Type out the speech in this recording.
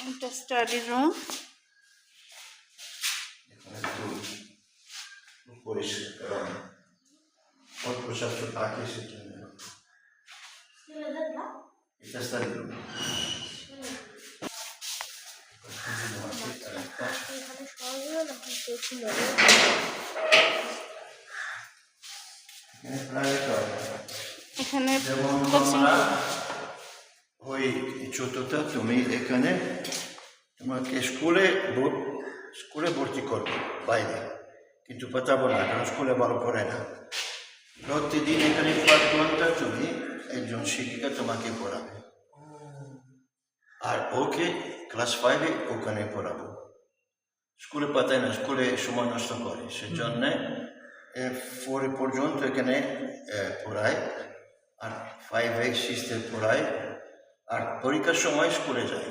একটা study room. পরিষ্কার অল্প স্বল্প থাকে সেটা এটা স্টাডি রুম। এখানে যেমন কোচিং তোমরা ওই ছোটটা তুমি এখানে তোমাকে স্কুলে ভর্তি করবে বাইরে, কিন্তু পাঠাবো না কারণ স্কুলে ভালো পড়ে না। প্রতিদিন এখানে 5 ঘন্টা তুমি একজন শিক্ষিকা তোমাকে পড়াবে, আর ওকে ক্লাস 5-এ ওখানে পড়াবো। স্কুলে পাঠায় না, স্কুলে সময় নষ্ট করে, সেজন্য 4 পর্যন্ত এখানে পড়ায়, আর 5-এ 6-এ পড়ায়, আর পরীক্ষার সময় স্কুলে যায়।